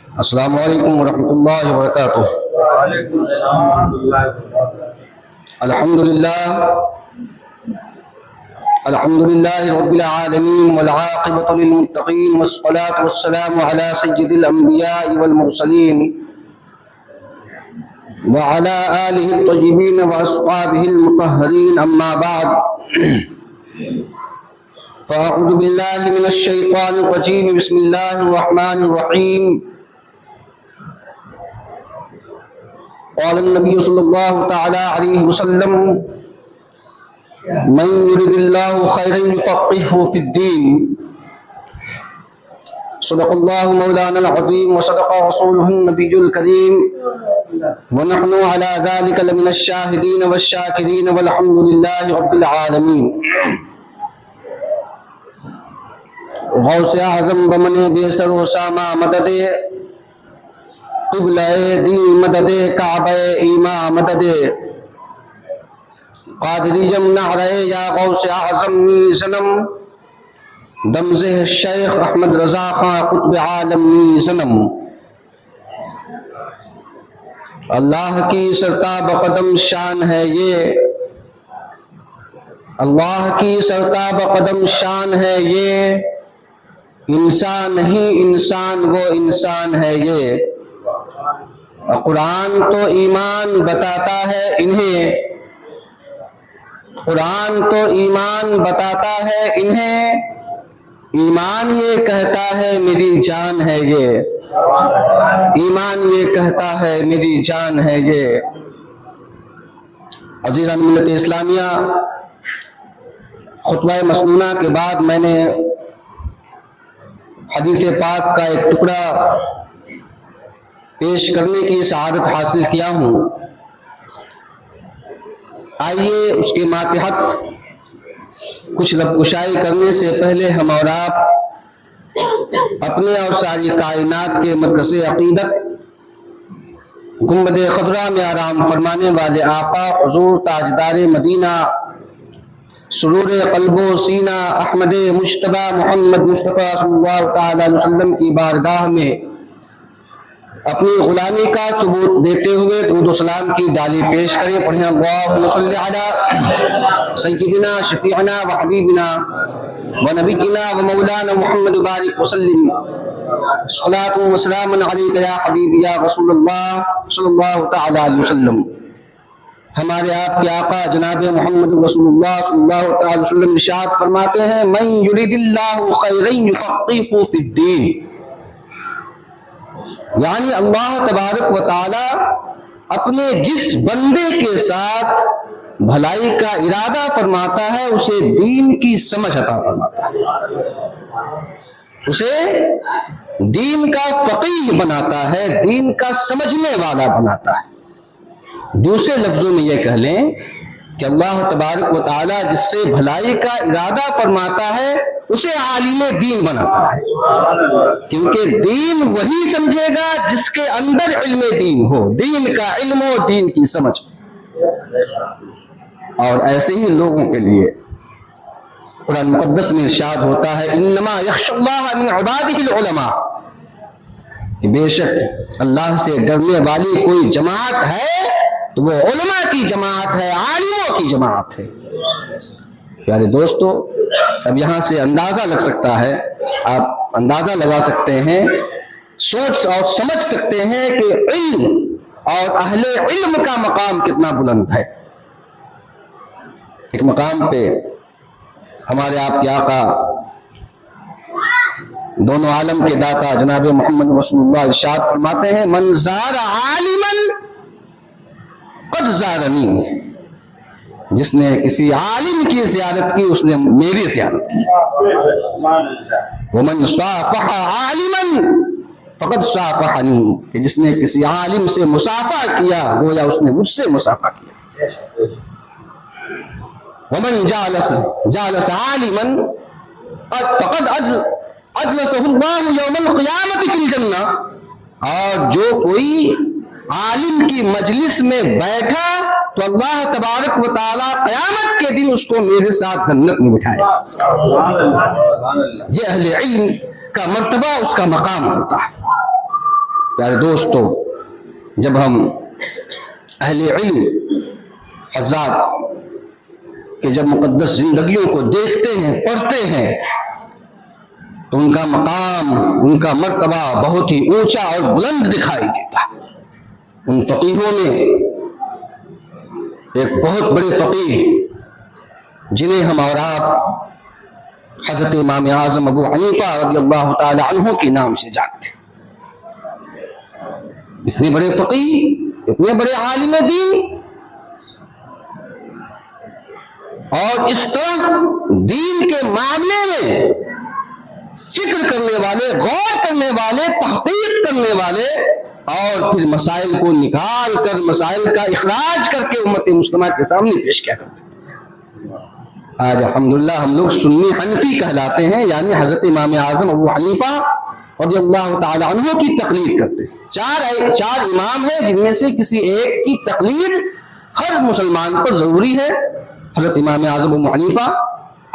السلام علیکم ورحمۃ اللہ وبرکاتہ۔ الحمدللہ رب العالمین والعاقبۃ للمتقین والصلاة والسلام علی سید الانبیاء والمرسلین وعلى آلہ الطیبین واصحابہ المطہرین، اما بعد فاعوذ باللہ من الشیطان الرجیم، بسم اللہ الرحمن الرحیم۔ قال النبی صلی اللہ تعالی علیہ وسلم: من يرد اللہ خیرا یفقہہ فی الدین۔ صدق اللہ مولانا العظیم وصدق رسولہ النبی الکریم، ونحن على ذلك لمن الشاہدین والشاکرین والحمد للہ رب العالمین۔ غوث اعظم بمن بے سر و سامہ مدد، قبلہ دین مدد، کعبہ ایمان مدد، قادری جم نعرہ یا غوث اعظم نی زنم، دمزہ شیخ احمد رضا خان قطب عالم نی زنم۔ اللہ کی سرتاب قدم شان ہے یہ، اللہ کی سرتاب قدم شان ہے یہ، انسان نہیں انسان وہ انسان ہے یہ۔ قرآن تو ایمان بتاتا ہے انہیں، قرآن تو ایمان بتاتا ہے انہیں، ایمان یہ کہتا ہے میری جان ہے یہ، ایمان یہ کہتا ہے میری جان ہے یہ۔ عزیزان ملت اسلامیہ، خطبہ مسنونہ کے بعد میں نے حدیث پاک کا ایک ٹکڑا پیش کرنے کی سعادت حاصل کیا ہوں۔ آئیے اس کے ماتحت کچھ لب کشائی کرنے سے پہلے ہم اور آپ اپنے اور ساری کائنات کے مرکز عقیدت گنبد خضرا میں آرام فرمانے والے آقا حضور تاجدار مدینہ سرور قلب و سینہ احمد مجتبی محمد مصطفیٰ صلی اللہ تعالی علیہ وسلم کی بارگاہ میں اپنی غلامی کا ثبوت دیتے ہوئے درود و سلام کی ڈالی پیش کریں۔ پڑھیں اللہم صلی علی سیدنا شفیعنا و حبیبنا و نبینا و مولانا محمد بارک وسلم، صلاۃ و سلام علیک یا حبیبی یا رسول اللہ صلی اللہ تعالی علیہ وسلم۔ ہمارے آپ کے آقا جناب محمد رسول اللہ صلی اللہ تعالی علیہ وسلم ارشاد فرماتے ہیں: من یرید اللہ خیرا یفقہہ فی الدین، یعنی اللہ تبارک و تعالی اپنے جس بندے کے ساتھ بھلائی کا ارادہ فرماتا ہے اسے دین کی سمجھ عطا فرماتا ہے، اسے دین کا فقیہ بناتا ہے، دین کا سمجھنے والا بناتا ہے۔ دوسرے لفظوں میں یہ کہہ لیں کہ اللہ تبارک و تعالی جس سے بھلائی کا ارادہ فرماتا ہے اسے عالم دین بناتا ہے، کیونکہ دین وہی سمجھے گا جس کے اندر علم دین ہو، دین کا علم و دین کی سمجھ۔ اور ایسے ہی لوگوں کے لیے قرآن مقدس میں ارشاد ہوتا ہے: انما یخشی اللہ من عبادہ العلماء، کہ بے شک اللہ سے ڈرنے والی کوئی جماعت ہے تو وہ علماء کی جماعت ہے، عالموں کی جماعت ہے۔ پیارے دوستو، اب یہاں سے اندازہ لگ سکتا ہے، آپ اندازہ لگا سکتے ہیں، سوچ اور سمجھ سکتے ہیں کہ علم اور اہل علم کا مقام کتنا بلند ہے۔ ایک مقام پہ ہمارے آپ کے آقا دونوں عالم کے داتا جناب محمد رسول اللہ ارشاد فرماتے ہیں: من زار عالما قد زارنی، جس نے کسی عالم کی زیارت کی اس نے میری زیارت کی۔ ومن صافح عالما فقد صافحنی، کہ جس نے کسی عالم سے مصافحہ کیا گویا اس نے مجھ سے مصافحہ کیا۔ ومن جالس عالما فقد اجلسہ اللہ یوم القیامۃ فی الجنہ، اور جو کوئی عالم کی مجلس میں بیٹھا تو اللہ تبارک و تعالیٰ قیامت کے دن اس کو میرے ساتھ جنت میں بٹھائے۔ یہ اہل علم کا مرتبہ، اس کا مقام ہوتا ہے۔ پیارے دوستو، جب ہم اہل علم حضرات کہ جب مقدس زندگیوں کو دیکھتے ہیں، پڑھتے ہیں، تو ان کا مقام، ان کا مرتبہ بہت ہی اونچا اور بلند دکھائی دیتا ہے۔ ان فقیہوں میں ایک بہت بڑے فقیہ جنہیں ہم اور آپ حضرت امام اعظم ابو حنیفہ رضی اللہ تعالی عنہ کے نام سے جانتے ہیں۔ اتنے بڑے فقیہ، اتنے بڑے عالم دین، اور اس طرح دین کے معاملے میں فکر کرنے والے، غور کرنے والے، تحقیق کرنے والے، اور پھر مسائل کو نکال کر، مسائل کا اخراج کر کے امت مسلمہ کے سامنے پیش کیا کرتے ہیں۔ آج الحمدللہ ہم لوگ سنی حنفی کہلاتے ہیں، یعنی حضرت امام اعظم ابو حنیفہ رضی اللہ تعالی عنہ کی تقلید کرتے ہیں۔ چار امام ہیں جن میں سے کسی ایک کی تقلید ہر مسلمان پر ضروری ہے۔ حضرت امام اعظم ابو حنیفہ،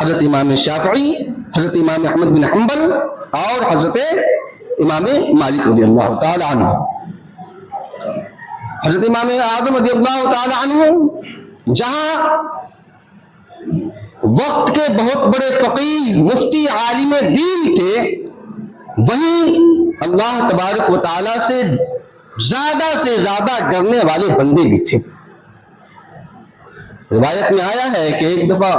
حضرت امام شافعی، حضرت امام احمد بن حنبل، اور حضرت امام مالک رضی اللہ تعالی عنہ۔ حضرت امام اعظم رضی اللہ تعالی عنہ جہاں وقت کے بہت بڑے فقیہ، مفتی، عالم دین تھے، وہیں اللہ تبارک و تعالی سے زیادہ ڈرنے والے بندے بھی تھے۔ روایت میں آیا ہے کہ ایک دفعہ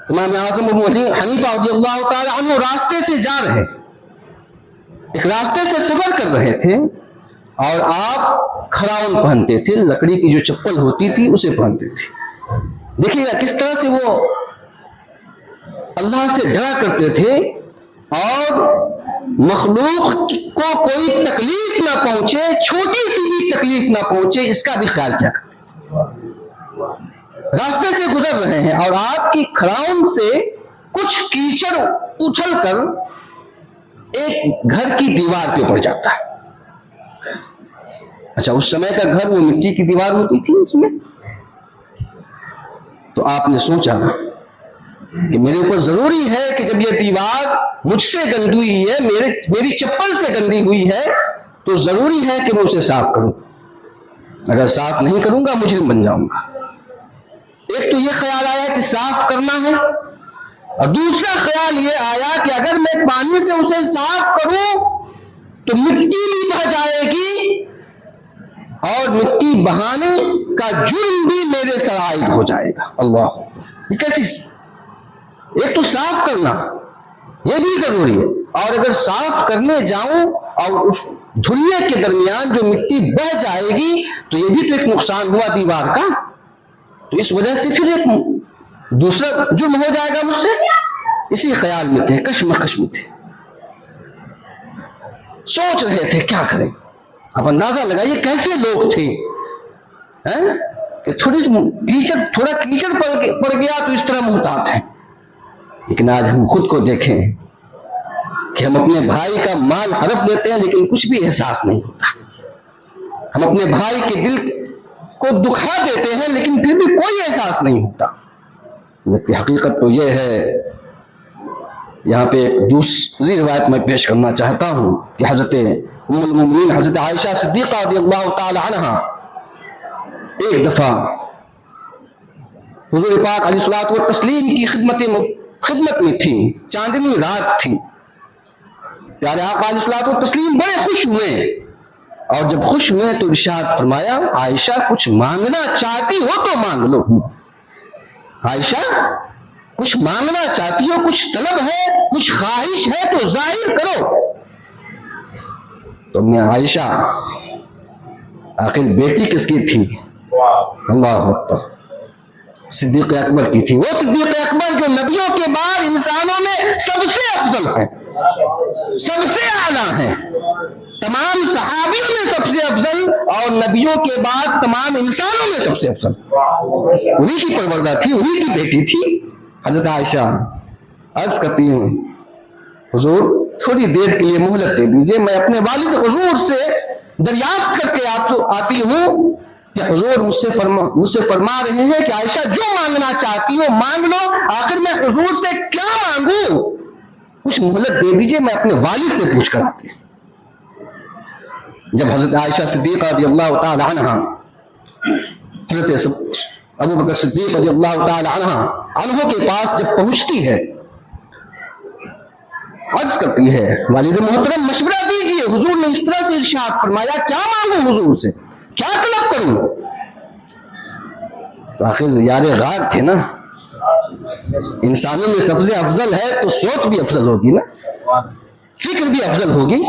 امام اعظم ابو حنیفہ رضی اللہ تعالی عنہ راستے سے جا رہے، ایک راستے سے سفر کر رہے تھے، اور آپ کھراؤن پہنتے تھے، لکڑی کی جو چپل ہوتی تھی اسے پہنتے تھے۔ دیکھیے گا کس طرح سے وہ اللہ سے ڈرا کرتے تھے، اور مخلوق کو کوئی تکلیف نہ پہنچے، چھوٹی سی بھی تکلیف نہ پہنچے، اس کا بھی خیال کیا کرتے تھے۔ راستے سے گزر رہے ہیں اور آپ کی کھراؤن سے کچھ کیچڑ اچھل کر ایک گھر کی دیوار پہ پڑ جاتا ہے۔ اچھا، اس سمے کا گھر وہ مٹی کی دیوار ہوتی تھی اس میں، تو آپ نے سوچا کہ میرے اوپر ضروری ہے کہ جب یہ دیوار مجھ سے گندی ہوئی ہے، میری چپل سے گندی ہوئی ہے، تو ضروری ہے کہ میں اسے صاف کروں۔ اگر صاف نہیں کروں گا مجرم بن جاؤں گا۔ ایک تو یہ خیال آیا کہ صاف کرنا ہے، اور دوسرا خیال یہ آیا کہ اگر میں پانی سے اسے صاف کروں تو مٹی بھی بہہ جائے گی، اور مٹی بہانے کا جرم بھی میرے سر عائد ہو جائے گا۔ اللہ، یہ کیسی؟ ایک تو صاف کرنا یہ بھی ضروری ہے، اور اگر صاف کرنے جاؤں اور اس دھلے کے درمیان جو مٹی بہہ جائے گی تو یہ بھی تو ایک نقصان ہوا دیوار کا، تو اس وجہ سے پھر ایک دوسرا جرم ہو جائے گا مجھ سے۔ اسی خیال میں تھے، کشمکش میں تھے، سوچ رہے تھے کیا کریں۔ اب اندازہ لگائیے کیسے لوگ تھے کہ تھوڑا کیچڑ پڑ گیا تو اس طرح محتاط ہیں۔ لیکن آج ہم خود کو دیکھیں کہ ہم اپنے بھائی کا مال ہڑپ لیتے ہیں لیکن کچھ بھی احساس نہیں ہوتا۔ ہم اپنے بھائی کے دل کو دکھا دیتے ہیں لیکن پھر بھی کوئی احساس نہیں ہوتا، جبکہ حقیقت تو یہ ہے۔ یہاں پہ ایک دوسری روایت میں پیش کرنا چاہتا ہوں کہ حضرت ام المومنین حضرت عائشہ صدیقہ رضی اللہ تعالی عنہ ایک دفعہ حضور پاک علیہ الصلوۃ والتسلیم کی خدمت میں تھی، چاندنی رات تھی۔ پیارے آقا علیہ الصلوۃ والتسلیم بڑے خوش ہوئے، اور جب خوش ہوئے تو ارشاد فرمایا، عائشہ کچھ مانگنا چاہتی ہو تو مانگ لو۔ عائشہ کچھ مانگنا چاہتی ہو، کچھ طلب ہے، کچھ خواہش ہے تو ظاہر کرو۔ تو میں عائشہ آخر بیٹی کس کی تھی؟ اللہ اکبر، صدیق اکبر کی تھی۔ وہ صدیق اکبر جو نبیوں کے بعد انسانوں میں سب سے افضل ہیں، سب سے اعلیٰ ہیں، تمام صحابیوں میں سب سے افضل، اور نبیوں کے بعد تمام انسانوں میں سب سے افضل، انہی کی پروردہ تھی، انہی کی بیٹی تھی حضرت عائشہ۔ عرض کرتی ہوں حضور تھوڑی دیر کے لیے مہلت دے دیجئے، میں اپنے والد حضور سے دریافت کر کے آتی ہوں کہ حضور مجھ سے فرما رہے ہیں کہ عائشہ جو مانگنا چاہتی ہو مانگ لو۔ آخر میں حضور سے کیا مانگوں؟ کچھ مہلت دے دیجئے، میں اپنے والد سے پوچھ کر آتے ہیں۔ جب حضرت عائشہ صدیقہ رضی اللہ تعالی عنہ حضرت ابو بکر صدیق رضی اللہ تعالی عنہ کے پاس جب پہنچتی ہے، عرض کرتی ہے والد محترم مشورہ دیجئے، حضور نے اس طرح سے ارشاد فرمایا، کیا مانگوں حضور سے، کیا طلب کروں؟ تو آخر یار غار تھے نا، انسانوں میں سب سے افضل ہے تو سوچ بھی افضل ہوگی نا، فکر بھی افضل ہوگی۔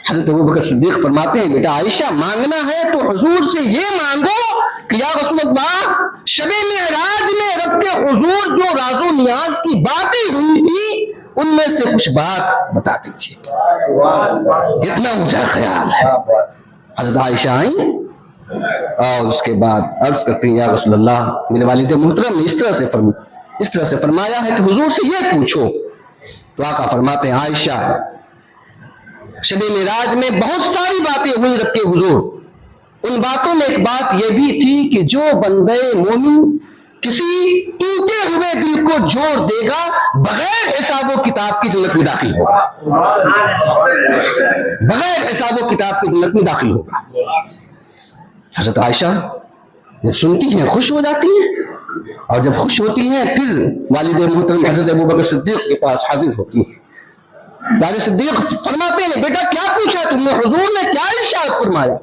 حضرت ابو بکر صدیق فرماتے ہیں بیٹا عائشہ مانگنا ہے تو حضور سے یہ مانگو کہ یا رسول اللہ شب معراج میں رب کے حضور جو راز و نیاز کی باتیں ہوئی تھی ان میں سے کچھ بات بتا دیجیے، کتنا اونچا خیال ہے۔ حضرت عائشہ آئیں اور اس کے بعد عرض کرتی ہیں یا رسول اللہ میرے والد محترم نے اس طرح سے فرمایا ہے کہ حضور سے یہ پوچھو۔ تو آقا فرماتے ہیں عائشہ شب معراج میں بہت ساری باتیں ہوئی رب کے حضور، ان باتوں میں ایک بات یہ بھی تھی کہ جو بندے مومن کسی ٹوٹے ہوئے دل کو جوڑ دے گا بغیر حساب و کتاب کی جنت میں داخل ہوگا، بغیر حساب و کتاب کی جنت میں داخل ہوگا۔ حضرت عائشہ جب سنتی ہیں خوش ہو جاتی ہیں، اور جب خوش ہوتی ہیں پھر والد محترم حضرت ابو بکر صدیق کے پاس حاضر ہوتی ہیں۔ والد صدیق فرماتے ہیں بیٹا کیا پوچھا تم نے، حضور نے کیا ارشاد فرمایا؟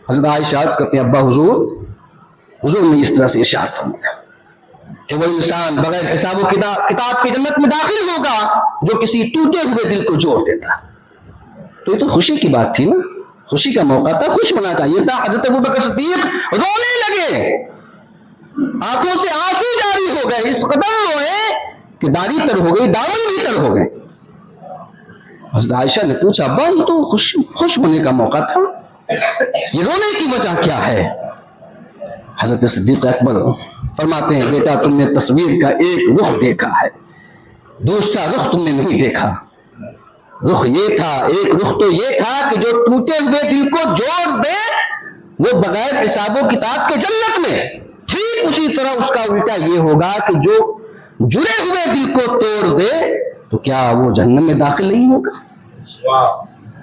حضرت عائشہ عرض کرتے ہیں ابا حضور نے اس طرح سے ارشاد فرمایا کہ وہ انسان بغیر حساب و کتاب کی جنت میں داخل ہوگا جو کسی ٹوٹے ہوئے دل کو جوڑ دیتا۔ تو یہ تو خوشی کی بات تھی نا، خوشی کا موقع تھا، خوش ہونا چاہیے تھا۔ حضرت ابو بکر صدیق رونے لگے، آنکھوں سے آنسو جاری ہو گئے، اس قدر روئے کہ داڑھی تر ہو گئی، دامن بھی تر ہو گئے۔ حضرت عائشہ نے پوچھا ابا یہ تو خوش ہونے کا موقع تھا، یہ رونے کی وجہ کیا ہے؟ حضرت صدیق اکبر فرماتے ہیں بیٹا تم نے تصویر کا ایک رخ دیکھا ہے، دوسرا رخ تم نے نہیں دیکھا۔ رخ یہ تھا، ایک رخ تو یہ تھا کہ جو ٹوٹے ہوئے دل کو جوڑ دے وہ بغیر حساب و کتاب کے جنت میں، ٹھیک اسی طرح اس کا الٹا یہ ہوگا کہ جو جڑے ہوئے دل کو توڑ دے تو کیا وہ جہنم میں داخل نہیں ہوگا؟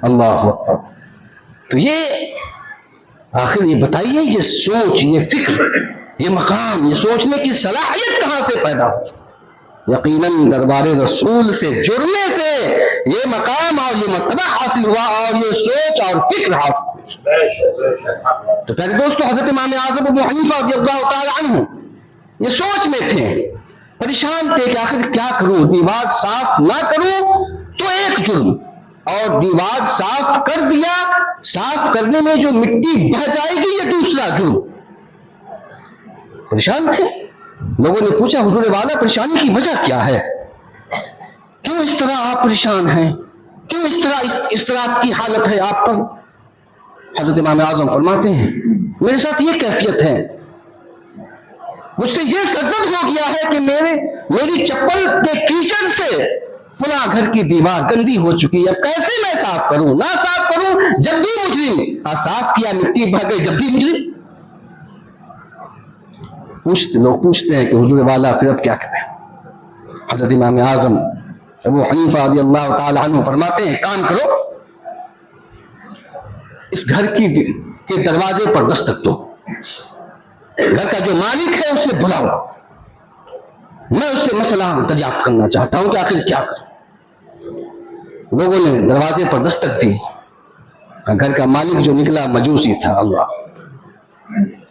اللہ اکبر۔ تو یہ آخر یہ بتائیے یہ سوچ، یہ فکر، یہ مقام، یہ سوچنے کی صلاحیت کہاں سے پیدا ہوئی؟ یقیناً دربار رسول سے جڑنے سے یہ مقام اور یہ مرتبہ حاصل ہوا اور یہ سوچ اور فکر حاصل ہوئی۔ تو پہلے دوستو حضرت امام اعظم ابو حنیفہ رضی اللہ تعالی عنہ یہ سوچ میں تھے، پریشان تھے کہ آخر کیا کروں، دیوار صاف نہ کروں تو ایک جرم، اور دیوار صاف کر دیا، صاف کرنے میں جو مٹی بہ جائے گی یہ دوسرا جرم۔ پریشان تھے، لوگوں نے پوچھا حضور والا پریشانی کی وجہ کیا ہے، کیوں اس طرح آپ پریشان ہیں، کیوں اس طرح کی حالت ہے آپ پر؟ حضرت امام اعظم فرماتے ہیں میرے ساتھ یہ کیفیت ہے، مجھ سے یہ سرزد ہو گیا ہے کہ میری چپل کے کیچڑ سے فلاں گھر کی دیوار گندی ہو چکی ہے، اب کیسے میں صاف کروں، نہ صاف کروں جب بھی مجرم، صاف کیا مٹی بہ گئی جب بھی مجرم۔ لوگ پوچھتے ہیں کہ حضور والا پھر اب کیا کریں؟ حضرت امام اعظم ابو حنیفہ رضی اللہ تعالی عنہ فرماتے ہیں کام کرو، اس گھر کے دروازے پر دستک دو، گھر کا جو مالک ہے اسے بلاؤ، میں اس سے مسئلہ دریافت کرنا چاہتا ہوں کہ آخر کیا کروں۔ لوگوں نے دروازے پر دستک دی، گھر کا مالک جو نکلا مجوسی تھا، اللہ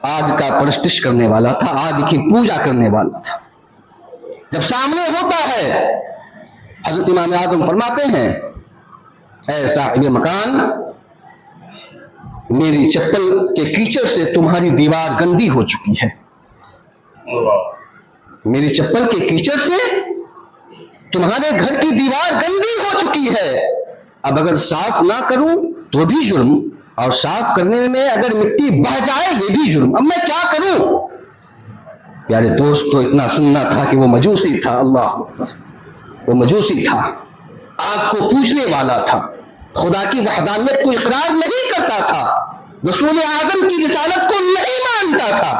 آگ کا پرستش کرنے والا تھا، آگ کی پوجا کرنے والا تھا۔ جب سامنے ہوتا ہے حضرت امام اعظم فرماتے ہیں اے صاحب مکان، میری چپل کے کیچڑ سے تمہاری دیوار گندی ہو چکی ہے، میری چپل کے کیچڑ سے تمہارے گھر کی دیوار گندی ہو چکی ہے، اب اگر صاف نہ کروں تو بھی جرم، اور صاف کرنے میں اگر مٹی بہ جائے یہ بھی جرم، اب میں کیا کروں؟ پیارے دوست تو اتنا سننا تھا کہ وہ مجوسی تھا، اللہ وہ مجوسی تھا، آگ کو پوجنے والا تھا، خدا کی وحدانیت کو اقرار نہیں کرتا تھا، رسول اعظم کی رسالت کو نہیں مانتا تھا۔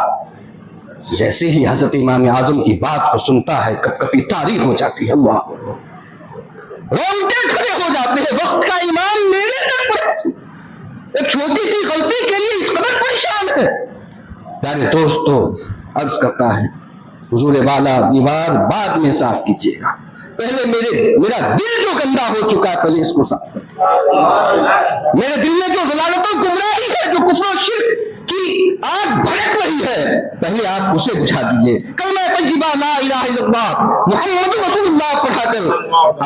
جیسے ہی حضرت امام اعظم کی بات کو سنتا ہے کب کبھی تاریخ ہو جاتی ہے، اللہ رونگٹے کھڑے ہو جاتے ہیں. وقت کا امام میرے تک ایک چھوٹی سی غلطی کے لیے اس قدر پریشان ہے. پیارے دوستو عرض کرتا ہے حضور والا دیوار بعد میں صاف کیجیے گا, پہلے میرا دل جو گندا ہو چکا ہے پہلے اس کو صاف کیجیے. میرے دل میں جو ضلالت و گمراہی ہے, جو کفر و شرک کی آگ بھڑک رہی ہے, پہلے آپ اسے بجھا دیجیے. کلمہ طیبہ لا الہ الا اللہ محمد رسول اللہ پڑھا کر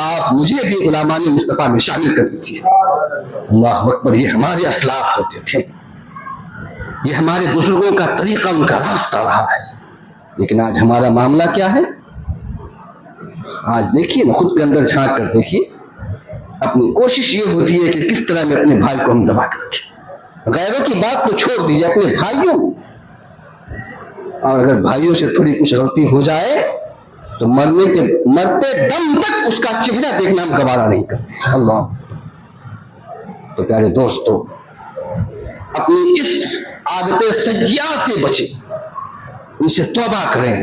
آپ مجھے بھی غلامان مصطفیٰ میں شامل کر دیجیے. اللہ اکبر. یہ ہمارے اسلاف ہوتے تھے, یہ ہمارے بزرگوں کا طریقہ, ان کا راستہ رہا ہے. لیکن آج ہمارا معاملہ کیا ہے؟ آج دیکھیے نا, خود کے اندر جھانک کر دیکھیے. اپنی کوشش یہ ہوتی ہے کہ کس طرح میں اپنے بھائی کو ہم دبا کر رکھیں. غیروں کی بات تو چھوڑ دیجیے, اپنے بھائیوں, اور اگر بھائیوں سے تھوڑی کچھ غلطی ہو جائے تو مرتے دم تک اس کا چہرہ دیکھنا ہم گوارا نہیں کرتے. اللہ. تو پیارے دوستو اپنی اس عادت سجیہ سے بچیں, ان سے توبہ کریں,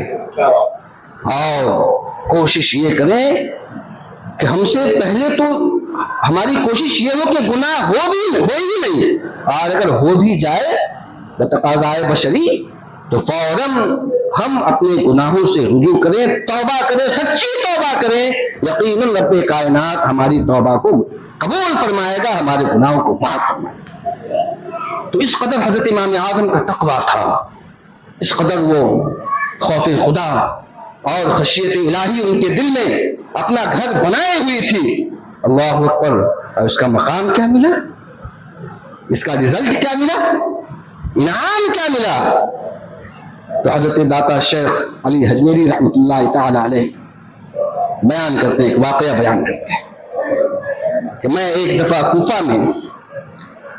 اور کوشش یہ کریں کہ ہم سے پہلے تو ہماری کوشش یہ ہو کہ گناہ ہو ہی نہیں, اور اگر ہو بھی جائے بتقاضائے بشری تو فوراً ہم اپنے گناہوں سے رجوع کریں, توبہ کریں, سچی توبہ کریں. یقیناً رب کائنات ہماری توبہ کو قبول فرمائے گا, ہمارے گناہوں کو معاف فرمائے گا. تو اس قدر حضرت امام اعظم کا تقویٰ تھا, اس قدر وہ خوف خدا اور خشیت الہی ان کے دل میں اپنا گھر بنائے ہوئی تھی. اللہ اکبر. اور اس کا مقام کیا ملا, اس کا رزلٹ کیا ملا, انعام کیا ملا؟ تو حضرت داتا شیخ علی حجویری رحمۃ اللہ تعالی علیہ بیان کرتے ہیں, ایک واقعہ بیان کرتے ہیں کہ میں ایک دفعہ کوفہ میں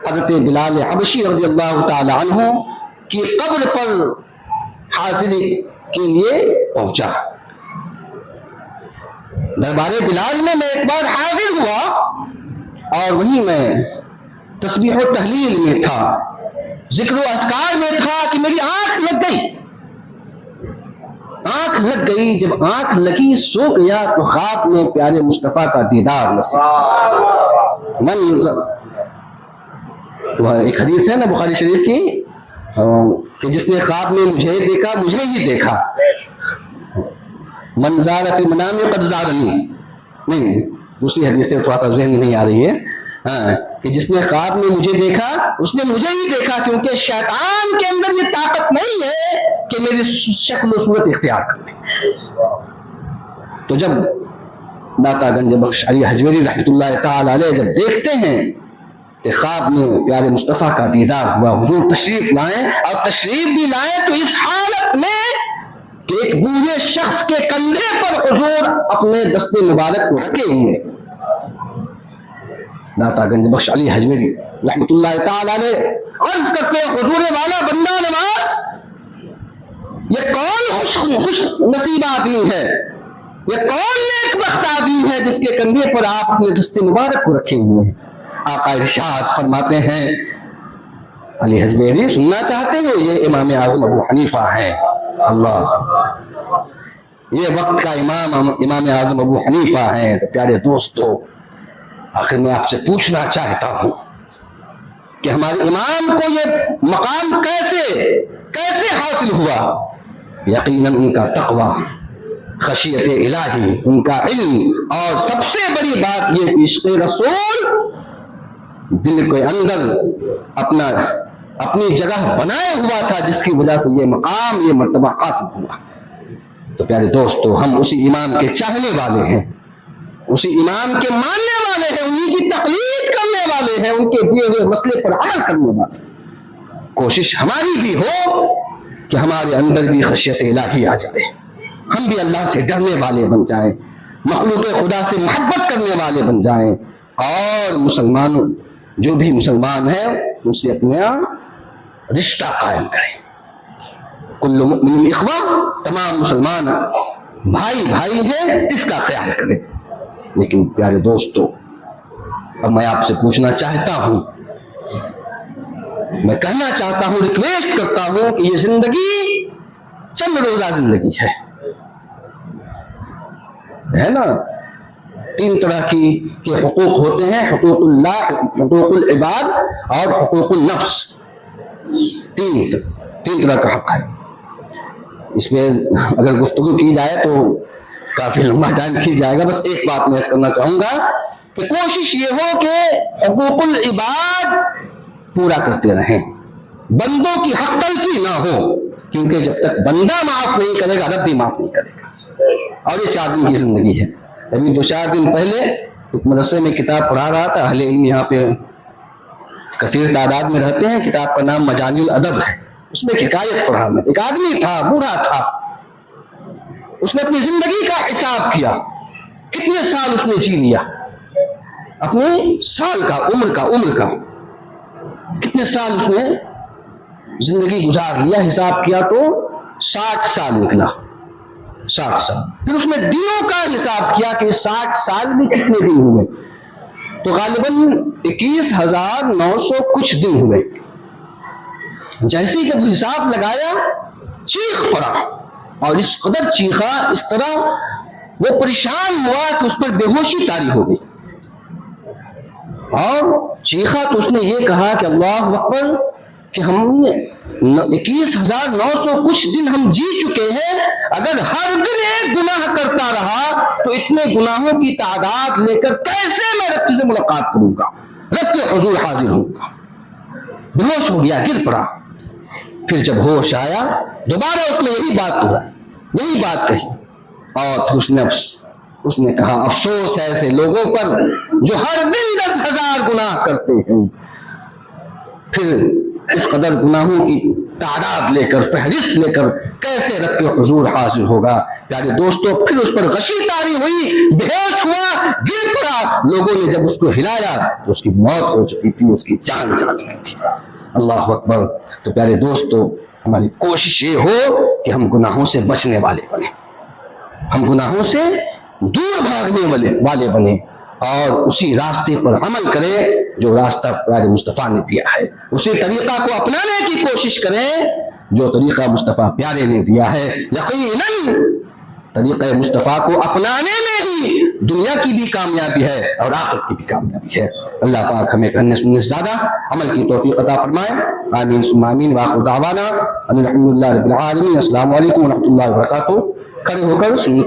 حضرت بلال حبشی رضی اللہ تعالی عنہ کی قبر پر حاضری کے لیے پہنچا. دربار بلال میں ایک بار حاضر ہوا, اور وہیں میں تسبیح و تحلیل میں تھا, ذکر و اذکار میں تھا کہ میری آنکھ لگ گئی. جب آنکھ لگی سو گیا تو خواب میں پیارے مصطفیٰ کا دیدار نصیب. منظر ایک حدیث ہے نا بخاری شریف کی کہ جس نے خواب میں مجھے دیکھا مجھے ہی دیکھا. منظر فی منام قد زارنی, نہیں دوسری حدیث سے تھوڑا سا ذہن میں نہیں آ رہی ہے, کہ جس نے خواب میں مجھے دیکھا اس نے مجھے ہی دیکھا, کیونکہ شیطان کے اندر یہ طاقت نہیں ہے کہ میری شکل و صورت اختیار کر لے. تو جب داتا گنج بخش علی حجویری رحمۃ اللہ تعالی علیہ جب دیکھتے ہیں کہ خواب میں پیارے مصطفیٰ کا دیدار ہوا, حضور تشریف لائیں, اور تشریف بھی لائیں تو اس حالت میں کہ ایک بوڑھے شخص کے کندھے پر حضور اپنے دست مبارک کو رکھے ہوئے. داتا گنج بخش علی حجویری رحمۃ اللہ تعالی علیہ عرض کرتے ہیں, حضور والا بندہ نواز, یہ کون خوش نصیب آدمی ہے, یہ کون نیک بخت آدمی ہے جس کے کندھے پر آپ اپنے دست مبارک کو رکھے ہوئے ہیں. آقا ارشاد فرماتے ہیں, علی حجویری سننا چاہتے ہو, یہ امام اعظم ابو حنیفہ ہیں. اللہ, یہ وقت کا امام اعظم ابو حنیفہ ہیں. تو پیارے دوستو آخر میں آپ سے پوچھنا چاہتا ہوں کہ ہمارے امام کو یہ مقام کیسے حاصل ہوا؟ یقیناً ان کا تقویٰ, خشیت الہی, ان کا علم, اور سب سے بڑی بات یہ کہ عشق رسول دل کے اندر اپنی جگہ بنائے ہوا تھا, جس کی وجہ سے یہ مقام, یہ مرتبہ حاصل ہوا. تو پیارے دوستو ہم اسی امام کے چاہنے والے ہیں, اسی امام کے ماننے والے ہیں, انہی کی تقلید کرنے والے ہیں, ان کے دیے ہوئے مسئلے پر عمل کرنے والے. کوشش ہماری بھی ہو کہ ہمارے اندر بھی خشیت الہی آ جائے, ہم بھی اللہ سے ڈرنے والے بن جائیں, مخلوق خدا سے محبت کرنے والے بن جائیں, اور مسلمانوں جو بھی مسلمان ہیں ان سے اپنا رشتہ قائم کریں. کل مؤمن اخوہ, تمام مسلمان بھائی ہیں, اس کا خیال کریں. لیکن پیارے دوستو اب میں آپ سے پوچھنا چاہتا ہوں, میں کہنا چاہتا ہوں, ریکویسٹ کرتا ہوں کہ یہ زندگی چند روزہ زندگی ہے نا, تین طرح کے حقوق ہوتے ہیں، حقوق اللہ، حقوق العباد اور حقوق النفس. تین طرح کا حق ہے. اس میں اگر گفتگو کی جائے تو کافی لمبا ٹائم کھینچ جائے گا. بس ایک بات میں کرنا چاہوں گا کہ کوشش یہ ہو کہ حقوق العباد پورا کرتے رہیں، بندوں کی حق تلفی نہ ہو، کیونکہ جب تک بندہ معاف نہیں کرے گا رب بھی معاف نہیں کرے گا. اور یہ 4 دن کی زندگی ہے. ابھی 2-4 دن پہلے ایک مدرسے میں کتاب پڑھا رہا تھا. اہل علم یہاں پہ کثیر تعداد میں رہتے ہیں. کتاب کا نام مجانی الادب ہے. اس میں ایک حکایت پڑھا میں. ایک آدمی تھا، بوڑھا تھا. اس نے اپنی زندگی کا حساب کیا، کتنے سال اس نے جی لیا، اپنے سال کا، عمر کا کتنے سال اس نے زندگی گزار لیا. حساب کیا تو 60 سال نکلا. 60 سال. پھر اس نے دنوں کا حساب کیا کہ 60 سال میں کتنے دن ہوئے، تو غالباً 21,900 کچھ دن ہوئے. جیسے ہی جب حساب لگایا چیخ پڑا، اور اس قدر چیخا، اس طرح وہ پریشان ہوا کہ اس پر بے ہوشی طاری ہو گئی. اور چیخا تو اس نے یہ کہا کہ اللہ اکبر، کہ ہم 21,900 کچھ دن ہم جی چکے ہیں، اگر ہر دن ایک گناہ کرتا رہا تو اتنے گناہوں کی تعداد لے کر کیسے میں رب سے ملاقات کروں گا، رب کے حضور حاضر ہوں گا. بے ہوش ہو گیا، گر پڑا. پھر جب ہوش آیا دوبارہ اس نے یہی بات کہی. اور پھر اس نے کہا افسوس ہے ایسے لوگوں پر جو ہر دن 10,000 گناہ کرتے ہیں. پھر اس قدر گناہوں کی تعداد لے کر، فہرست لے کر کیسے رب کے حضور حاضر ہوگا. پیارے دوستو، پھر اس پر غشی طاری ہوئی، بے ہوش ہوا، گر پڑا. لوگوں نے جب اس کو ہلایا تو اس کی موت ہو چکی تھی، اس کی جان جا چکی تھی. اللہ اکبر. تو پیارے دوستو، ہماری کوشش یہ ہو کہ ہم گناہوں سے بچنے والے بنیں، ہم گناہوں سے دور بھاگنے والے بنیں، اور اسی راستے پر عمل کریں جو راستہ پیارے مصطفیٰ نے دیا ہے. اسی طریقہ کو اپنانے کی کوشش کریں جو طریقہ مصطفیٰ پیارے نے دیا ہے. یقیناً طریقہ مصطفیٰ کو اپنانے میں ہی دنیا کی بھی کامیابی ہے اور آخرت کی بھی کامیابی ہے. اللہ پاک ہمیں کرنے سننے سے زیادہ عمل کی توفیق عطا فرمائے. آمین ثم آمین. وآخر دعوانا ان الحمدللہ رب العالمین. السلام علیکم ورحمۃ اللہ وبرکاتہ. کھڑے ہو کر سنیے.